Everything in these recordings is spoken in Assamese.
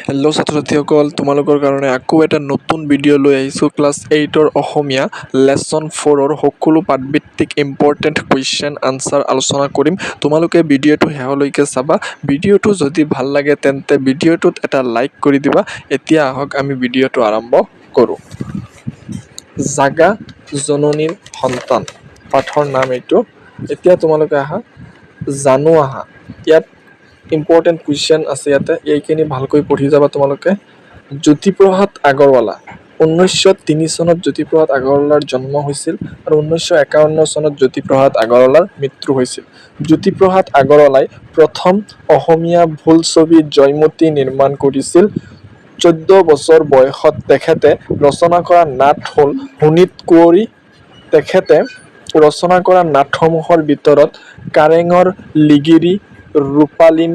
হেল্ল' ছাত্ৰ-ছাত্ৰীসকল, তোমালোকৰ কাৰণে আকৌ এটা নতুন ভিডিঅ' লৈ আহিছোঁ। ক্লাছ 8ৰ অসমীয়া লেচন 4ৰ সকলো পাঠভিত্তিক ইম্পৰ্টেণ্ট কুৱেশ্যন আনচাৰ আলোচনা কৰিম। তোমালোকে ভিডিঅ'টো শেষলৈকে চাবা। ভিডিঅ'টো যদি ভাল লাগে তেন্তে ভিডিঅ'টোত এটা লাইক কৰি দিবা। এতিয়া আহক আমি ভিডিঅ'টো আৰম্ভ কৰোঁ। জাগা জননীৰ সন্তান পাঠৰ নাম এইটো। এতিয়া তোমালোকে জানো আহা। ইয়াত ইম্পৰ্টেণ্ট কুৱেশ্যন আছে ইয়াতে, এইখিনি ভালকৈ পঢ়ি যাবা তোমালোকে। জ্যোতিপ্ৰসাদ আগৰৱালা 1903 চনত জ্যোতিপ্ৰসাদ আগৰৱালাৰ জন্ম হৈছিল আৰু 1951 চনত জ্যোতিপ্ৰসাদ আগৰৱালাৰ মৃত্যু হৈছিল। জ্যোতিপ্ৰসাদ আগৰৱালাই প্ৰথম অসমীয়া বোলছবি জয়মতী নিৰ্মাণ কৰিছিল। 14 বছৰ বয়সত তেখেতে ৰচনা কৰা নাট হ'ল শোণিত কুঁৱৰী। তেখেতে ৰচনা কৰা নাটসমূহৰ ভিতৰত কাৰেঙৰ লিগিৰী, ৰূপালীম,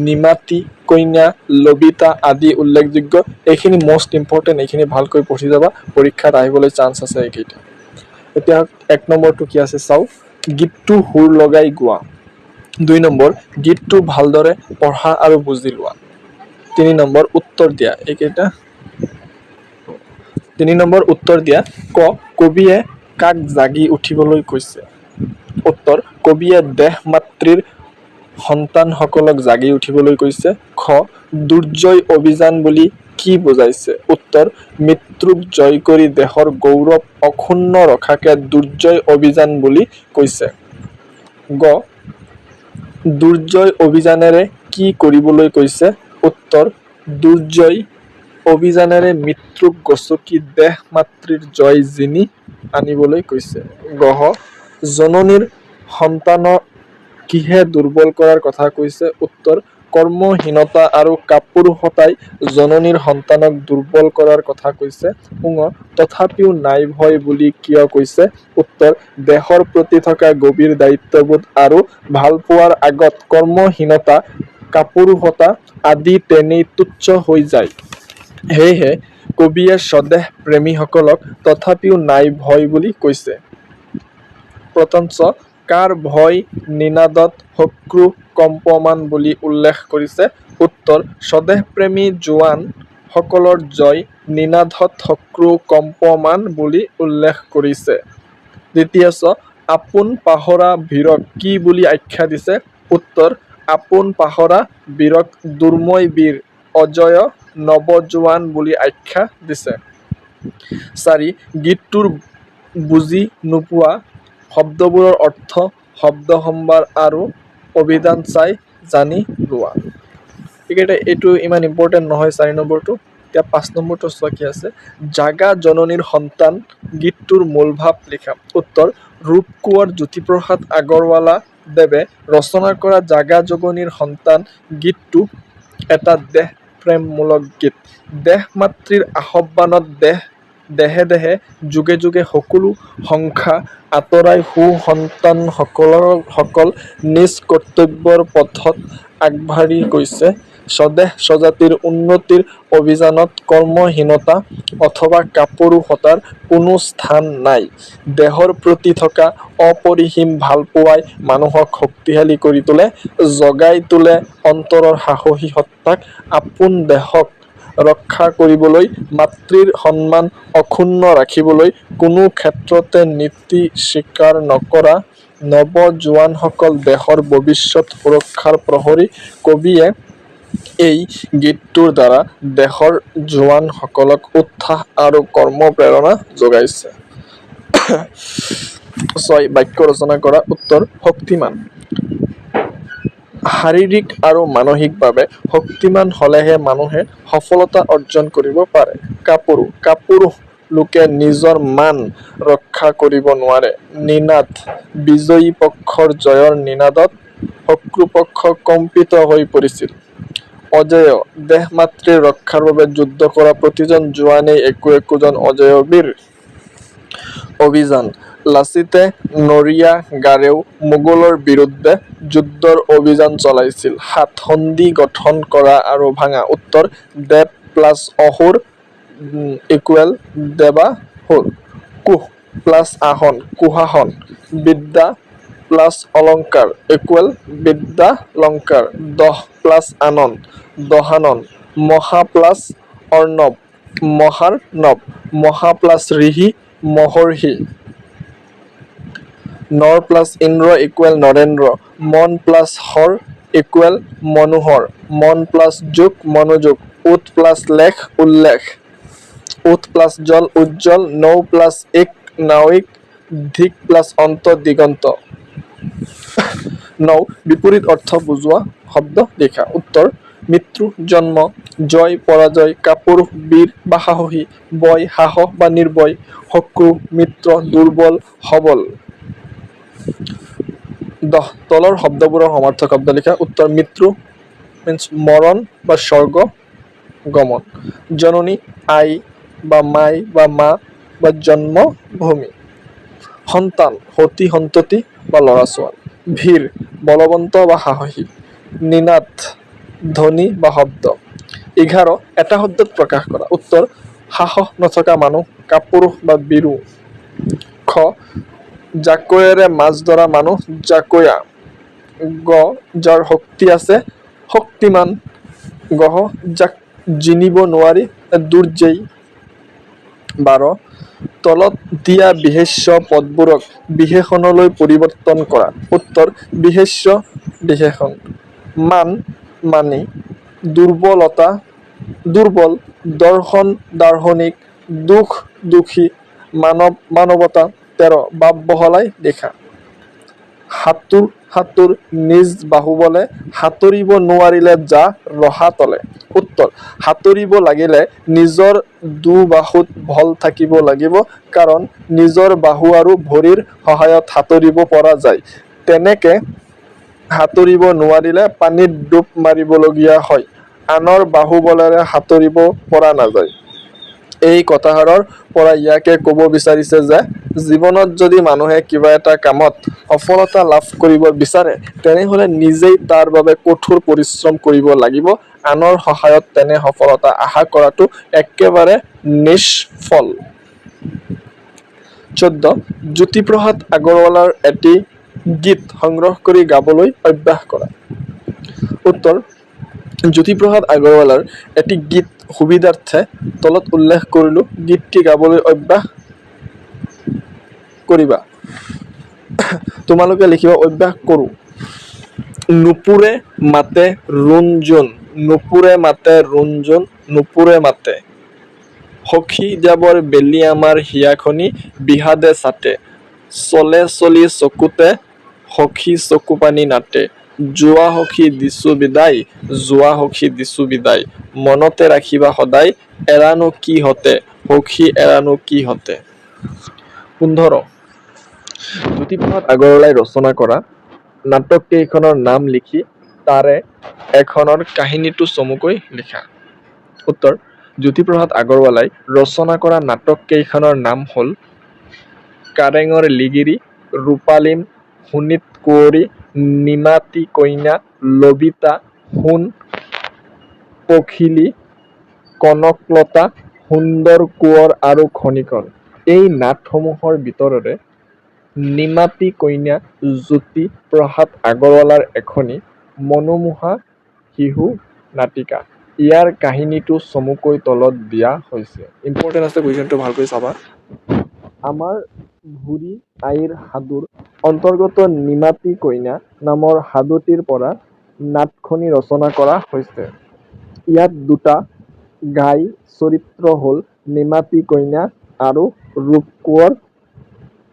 নিমাতী কন্যা, লবিতা আদি উল্লেখযোগ্য। এইখিনি মষ্ট ইম্পৰ্টেণ্ট, এইখিনি ভালকৈ পঢ়ি যাবা, পৰীক্ষাত আহিবলৈ চান্স আছে এইকেইটা। এতিয়া 1 নম্বৰটো কি আছে চাওঁ। গীতটো সুৰ লগাই গোৱা। 2 নম্বৰ, গীতটো ভালদৰে পঢ়া আৰু বুজি লোৱা। 3 নম্বৰ, উত্তৰ দিয়া। এইকেইটা 3 নম্বৰ উত্তৰ দিয়া। ক, কবিয়ে কাক জাগি উঠিবলৈ কৈছে? উত্তৰ, কবিয়ে দেশ মাতৃৰ সন্তানসকলক জাগি উঠিবলৈ কৈছে। খ, দুৰ্জয় অভিযান বুলি কি বুজাইছে? উত্তৰ, মৃত্যুক জয় কৰি দেশৰ গৌৰৱ অক্ষুণ্ণ ৰখাকে দুৰ্জয় অভিযান বুলি কৈছে। গ, দুৰ্জয় অভিযানেৰে কি কৰিবলৈ কৈছে? উত্তৰ, দুৰ্জয় অভিযানেৰে মৃত্যুক গচকি দেশ মাতৃৰ জয় জিনি আনিবলৈ কৈছে। গহ, জননীৰ সন্তানক কিহে দুৰ্বল কৰাৰ কথা কৈছে? উত্তৰ, কৰ্মহীনতা আৰু কাপুৰুষতাই জননীৰ সন্তানক দুৰ্বল কৰাৰ কথা কৈছে। ঙ, তথাপিও নাই ভয় বুলি কিয় কৈছে? উত্তৰ, দেশৰ প্ৰতি থকা গভীৰ দায়িত্ববোধ আৰু ভালপোৱাৰ আগত কৰ্মহীনতা, কাপুৰুষতা আদি তেনেই তুচ্ছ হৈ যায়। সেয়েহে কবিয়ে স্বদেশ প্ৰেমীসকলক তথাপিও নাই ভয় বুলি কৈছে। প্ৰতঞ্চ কাৰ ভয় নিনাদত শক্ৰু কম্পমান বুলি উল্লেখ কৰিছে? উত্তৰ, স্বদেশপ্ৰেমী জোৱান সকলৰ জয় নিনাদত শক্ৰু কম্পমান বুলি উল্লেখ কৰিছে। দ্বিতীয়চ, আপোন পাহৰা বীৰক কি বুলি আখ্যা দিছে? উত্তৰ, আপোন পাহৰা বীৰক দুৰ্ময় বীৰ অজয় নৱজোৱান বুলি আখ্যা দিছে। 4, গীতটোৰ বুজি নোপোৱা শব্দবোৰৰ অৰ্থ, শব্দ সম্ভাৰ আৰু অভিধান চাই জানি লোৱা। এইকেইটা, এইটো ইমান ইম্পৰ্টেণ্ট নহয় 4 নম্বৰটো। এতিয়া 5 নম্বৰটো চোৱা কি আছে। জাগা জননীৰ সন্তান গীতটোৰ মূল ভাৱ লিখা। উত্তৰ, ৰূপ কোঁৱৰ জ্যোতিপ্ৰসাদ আগৰৱালা দেৱে ৰচনা কৰা জাগা জননীৰ সন্তান গীতটো এটা দেশ প্ৰেমমূলক গীত। দেশ মাতৃৰ আহ্বানত দেহে দেহে যুগে যুগে সকলো সংখ্যা আঁতৰাই সুসন্তানসকল নিজ কৰ্তব্যৰ পথত আগবাঢ়ি গৈছে। স্বদেশ স্বজাতিৰ উন্নতিৰ অভিযানত কৰ্মহীনতা অথবা কাপুৰুষতাৰ কোনো স্থান নাই। দেশৰ প্ৰতি থকা অপৰিসীম ভালপোৱাই মানুহক শক্তিশালী কৰি তোলে, জগাই তোলে অন্তৰৰ সাহসী সত্তাক। আপোন দেশক ৰক্ষা কৰিবলৈ, মাতৃৰ সন্মান অক্ষুণ্ণ ৰাখিবলৈ কোনো ক্ষেত্ৰতে নীতি স্বীকাৰ নকৰা নৱজোৱানসকল দেশৰ ভৱিষ্যত সুৰক্ষাৰ প্ৰহৰী। কবিয়ে এই গীতটোৰ দ্বাৰা দেশৰ জোৱানসকলক উৎসাহ আৰু কৰ্মপ্ৰেৰণা যোগাইছে। 6, বাক্য ৰচনা কৰা। উত্তৰ, শক্তিমান। শাৰীৰিক আৰু মানসিকভাৱে শক্তিমান হলেহে মানুহে সফলতা অৰ্জন কৰিব পাৰে। কাপুৰুষ লোকে নিজৰ মান ৰক্ষা কৰিব নোৱাৰে। নিনাদ, বিজয়ী পক্ষৰ জয়ৰ নিনাদত শত্ৰুপক্ষ কম্পিত হৈ পৰিছিল। অজেয়, দেশ মাতৃৰ ৰক্ষাৰ বাবে যুদ্ধ কৰা প্ৰতিজন জোৱানেই একোজন অজেয় বীৰ। অভিযান, লাচিতে নৰিয়া গাৰেও মোগলৰ বিৰুদ্ধে যুদ্ধৰ অভিযান চলাইছিল। 7, সন্ধি গঠন কৰা আৰু ভাঙা। উত্তৰ, দেৱ প্লাছ অসুৰ = দেৱাসুৰ। কুশ প্লাছ আসন কুশাসন। বিদ্যা প্লাছ অলংকাৰ = বিদ্যালংকাৰ। দহ প্লাছ আনন দহানন। মহা প্লাছ অৰ্ণৱ, মহাৰ্ণৱ, মহা প্লাছ ঋষি, মহৰ্ষি। নৰ প্লাছ ইন্দ্ৰ ইকুৱেল নৰেন্দ্ৰ, মন প্লাছ হৰ ইকুৱেল মনোহৰ, মন প্লাছ যোগ মনোযোগ, উৎ প্লাছ লেখ উল্লেখ, উৎ প্লাছ জল উজ্জ্বল, নৌ প্লাছ ইক নাৱিক, ধিক প্লাছ অন্ত দিগন্ত। নৌ বিপৰীত অৰ্থ বুজোৱা শব্দ লিখা। উত্তৰ মৃত্যু, জন্ম, জয়, পৰাজয়, কাপুৰুষ, বীৰ বা সাহসী, বয়, সাহস বা নিৰ্ভয়, শত্ৰু, মিত্ৰ, দুৰ্বল, সবল। 10 তলৰ শব্দবোৰৰ সমাৰ্থক শব্দ লিখা। উত্তৰ মৃত্যু মিন্স মৰণ বা স্বৰ্গ গমন, জননী আই বা মাই বা মা বা জন্মভূমি, সন্তান সতি সন্ততি বা ল'ৰা ছোৱালী, ভীৰ বলৱন্ত বা সাহসী, নিনাদ ধ্বনি বা শব্দ। 11 এটা শব্দত প্ৰকাশ কৰা। উত্তৰ সাহস নথকা মানুহ, কাপুৰুষ বা বীৰু। খ জাকৈয়েৰে মাছ ধৰা মানুহ, জাকৈয়া। গ যাৰ শক্তি আছে, শক্তিমান। গহ যাক জিনিব নোৱাৰি, দুৰ্জেয়। 12 তলত দিয়া বিশেষ্য পদবোৰক বিশেষণলৈ পৰিৱৰ্তন কৰা। উত্তৰ বিশেষ্য বিশেষণ। মান মানি, দুৰ্বলতা দুৰ্বল, দৰ্শন দাৰ্শনিক, দুখ দুখী, মানৱ মানৱতা। 13 বাপ বহলাই লিখা। সাতোৰ সাতোৰ, নিজ বাহুবলে, সাঁতুৰিব নোৱাৰিলে যা ৰসাতলে। উত্তৰ সাঁতুৰিব লাগিলে নিজৰ দুবাহুত বল থাকিব লাগিব, কাৰণ নিজৰ বাহু আৰু ভৰিৰ সহায়ত সাঁতুৰিব পৰা যায়। তেনেকে সাঁতুৰিব নোৱাৰিলে পানীত ডুব মাৰিবলগীয়া হয়, আনৰ বাহুবলেৰে সাঁতুৰিব পৰা নাযায়। এই কথাষাৰৰ পৰা ইয়াকে ক'ব বিচাৰিছে যে জীৱনত যদি মানুহে কিবা এটা কামত সফলতা লাভ কৰিব বিচাৰে, তেনেহলে নিজেই তাৰ বাবে কঠোৰ পৰিশ্ৰম কৰিব লাগিব। আনৰ সহায়ত তেনে সফলতা আশা কৰাটো একেবাৰে নিষ্ফল। 14 জ্যোতিপ্ৰসাদ আগৰৱালাৰ এটি গীত সংগ্ৰহ কৰি গাবলৈ অভ্যাস কৰা। উত্তৰ জ্যোতিপ্ৰসাদ আগৰৱালাৰ এটি গীত সুবিধাৰ্থে তলত উল্লেখ কৰিলো গীতটি গাবলৈ অভ্যাস কৰিবা। তোমালোকে লিখিবা অভ্যাস কৰোঁ। নুপুৰে মাতে ৰুণ-জোণ, নুপুৰে মাতে ৰুণ-জোণ, নুপুৰে মাতে। সখী যাবৰ বেলি আমাৰ হিয়াখনি, বিষাদে ছাতে। চলে চলি চকুতে, সখী চকু পানী নাতে। যোৱা সখী দিছো বিদায়, যোৱা সখী দিছো বিদায়। মনতে ৰাখিবা সদায়, এৰানো কি হতে, সখী এৰানো কি হতে। 15 জ্যোতিপ্ৰসাদ আগৰৱালাই ৰচনা কৰা নাটক কেইখনৰ নাম লিখি তাৰে এখনৰ কাহিনীটো চমুকৈ লিখা। উত্তৰ জ্যোতিপ্ৰসাদ আগৰৱালাই ৰচনা কৰা নাটক কেইখনৰ নাম হ'ল কাৰেঙৰ লিগিৰী, ৰূপালীম, শোণিত কুঁৱৰী, নিমাতী কন্যা, লবিতা, সোণ পখিলী, কনকলতা, সুন্দৰ কোঁৱৰ আৰু খনিকৰ। এই নাটসমূহৰ ভিতৰৰে নিমাতী কন্যা জ্যোতিপ্ৰসাদ আগৰৱালাৰ এখনি মনোমোহা শিশু নাটিকা। ইয়াৰ কাহিনীটো চমুকৈ তলত দিয়া হৈছে। ইম্পৰ্টেণ্ট আছে, কুৱেশ্যনটো ভালকৈ চাবা। আমাৰ বুঢ়ী আইৰ সাধুৰ অন্তৰ্গত নিমাতী কন্যা নামৰ সাধুটিৰ পৰা নাটখনি ৰচনা কৰা হৈছে। ইয়াত দুটা ঘাই চৰিত্ৰ হ'ল নিমাতী কন্যা আৰু ৰূপ কোঁৱৰ।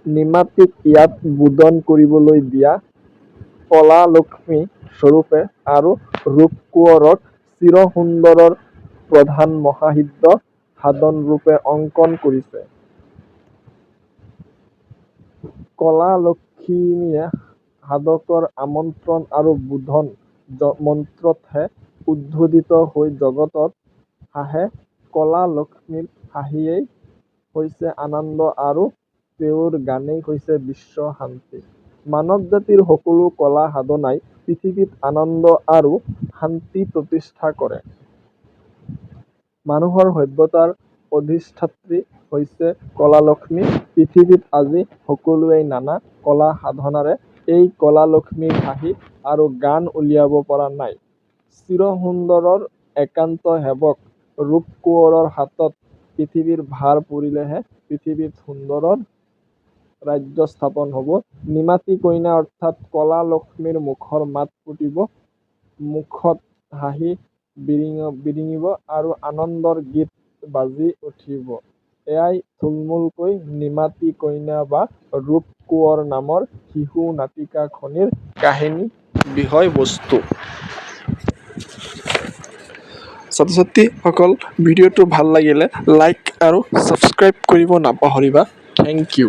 নিমাতীক ইয়াত বোধন কৰিবলৈ দিয়া কলা-লক্ষ্মী স্বৰূপে আৰু ৰূপ কোঁৱৰক চিৰসুন্দৰৰ প্ৰধান মহাসিদ্ধ সাধন ৰূপে অংকন কৰিছে। কলা-লক্ষ্মীয়ে সাধকৰ আমন্ত্ৰণ আৰু বোধন মন্ত্ৰতহে উদ্বোধিত হৈ জগতত হাঁহে। কলা-লক্ষ্মীৰ হাঁহিয়েই হৈছে আনন্দ আৰু তেওঁৰ গানেই হৈছে বিশ্ব শান্তি। মানৱ জাতিৰ সকলো কলা সাধনাই পৃথিৱীত আনন্দ আৰু শান্তি প্ৰতিষ্ঠা কৰে। মানুহৰ সভ্যতাৰ অধিষ্ঠাত্ৰী হৈছে কলা-লক্ষ্মী। পৃথিৱীত আজি সকলোৱেই নানা কলা সাধনাৰে এই কলা-লক্ষ্মীৰ হাঁহি আৰু গান উলিয়াব পৰা নাই। চিৰসুন্দৰৰ একান্ত সেৱক ৰূপ কোঁৱৰৰ হাতত পৃথিৱীৰ ভাৰ পৰিলেহে পৃথিৱীত সুন্দৰৰ ৰাজ্য স্থাপন হ'ব। নিমাতী কইনা অৰ্থাৎ কলা লক্ষ্মীৰ মুখৰ মাত ফুটিব, মুখত হাঁহি বিৰিঙিব আৰু আনন্দৰ গীত বাজি উঠিব। এয়াই থুলমূলকৈ নিমাতী কইনা বা ৰূপ কোঁৱৰ নামৰ শিশু নাটিকাখনিৰ কাহিনী বিষয়বস্তু। ছাত্ৰ-ছাত্ৰীসকল, ভিডিঅ'টো ভাল লাগিলে লাইক আৰু ছাবস্ক্ৰাইব কৰিব নাপাহৰিবা। Thank U.